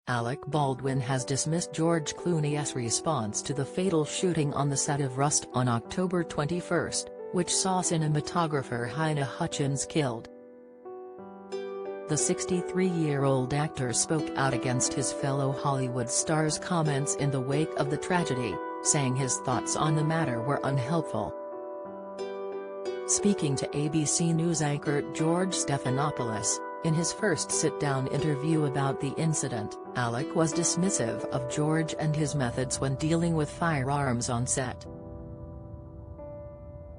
Alec Baldwin has dismissed George Clooney's response to the fatal shooting on the set of Rust on October 21, which saw cinematographer Halyna Hutchins killed. The 63-year-old actor spoke out against his fellow Hollywood star's comments in the wake of the tragedy, saying his thoughts on the matter were unhelpful. Speaking to ABC News anchor George Stephanopoulos, in his first sit-down interview about the incident, Alec was dismissive of George and his methods when dealing with firearms on set.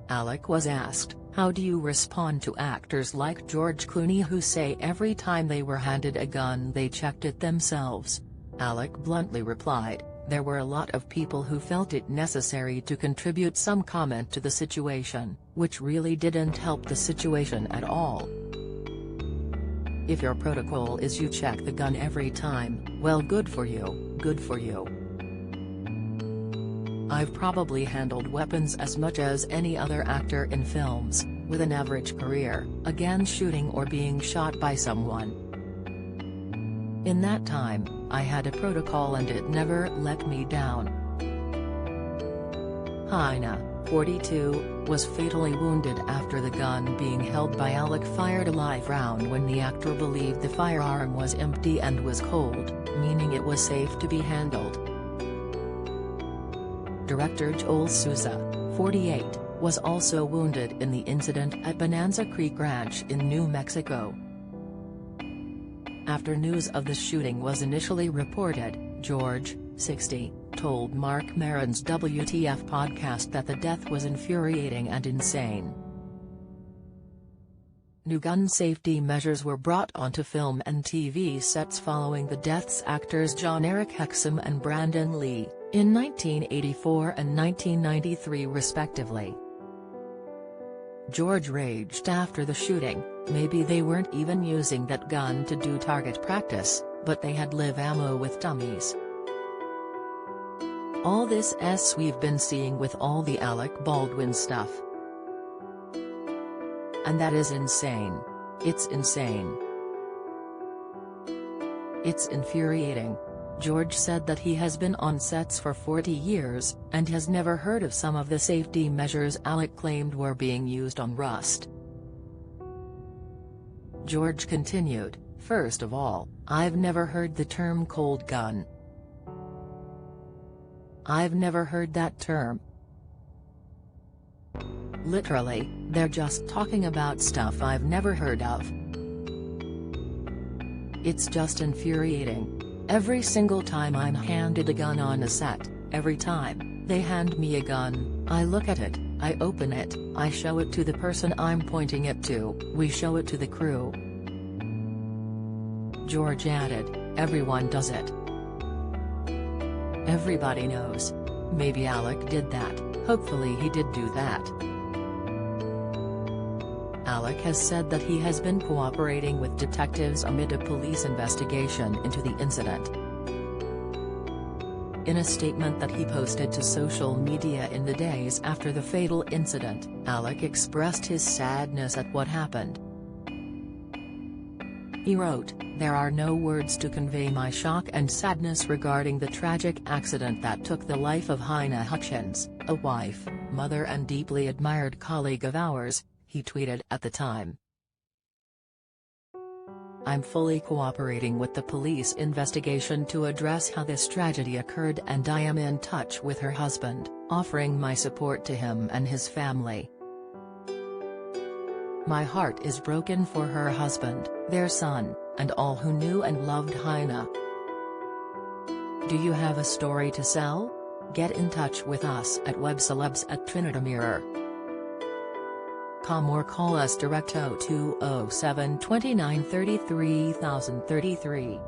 Alec was asked, "How do you respond to actors like George Clooney who say every time they were handed a gun they checked it themselves?" Alec bluntly replied, "There were a lot of people who felt it necessary to contribute some comment to the situation, which really didn't help the situation at all. If your protocol is you check the gun every time, well, good for you, good for you. I've probably handled weapons as much as any other actor in films, with an average career, again shooting or being shot by someone. In that time, I had a protocol and it never let me down." Halyna, 42, was fatally wounded after the gun being held by Alec fired a live round when the actor believed the firearm was empty and was cold, meaning it was safe to be handled. Director Joel Souza, 48, was also wounded in the incident at Bonanza Creek Ranch in New Mexico. After news of the shooting was initially reported, George, 60, told Marc Maron's WTF podcast that the death was infuriating and insane. New gun safety measures were brought onto film and TV sets following the deaths actors John Eric Hexum and Brandon Lee, in 1984 and 1993 respectively. George raged after the shooting, "Maybe they weren't even using that gun to do target practice, but they had live ammo with dummies. All this we've been seeing with all the Alec Baldwin stuff. And that is insane. It's insane. It's infuriating." George said that he has been on sets for 40 years, and has never heard of some of the safety measures Alec claimed were being used on Rust. George continued, "First of all, I've never heard the term cold gun. I've never heard that term. Literally, they're just talking about stuff I've never heard of. It's just infuriating. Every single time I'm handed a gun on a set, every time they hand me a gun, I look at it, I open it, I show it to the person I'm pointing it to, we show it to the crew." George added, "Everyone does it. Everybody knows. Maybe Alec did that, hopefully he did do that." Alec has said that he has been cooperating with detectives amid a police investigation into the incident. In a statement that he posted to social media in the days after the fatal incident, Alec expressed his sadness at what happened. He wrote, "There are no words to convey my shock and sadness regarding the tragic accident that took the life of Halyna Hutchins, a wife, mother and deeply admired colleague of ours," he tweeted at the time. "I'm fully cooperating with the police investigation to address how this tragedy occurred, and I am in touch with her husband, offering my support to him and his family. My heart is broken for her husband, their son, and all who knew and loved Halyna. Do you have a story to sell? Get in touch with us at webcelebs@trinitymirror.com or call us direct 0207 29 33 033.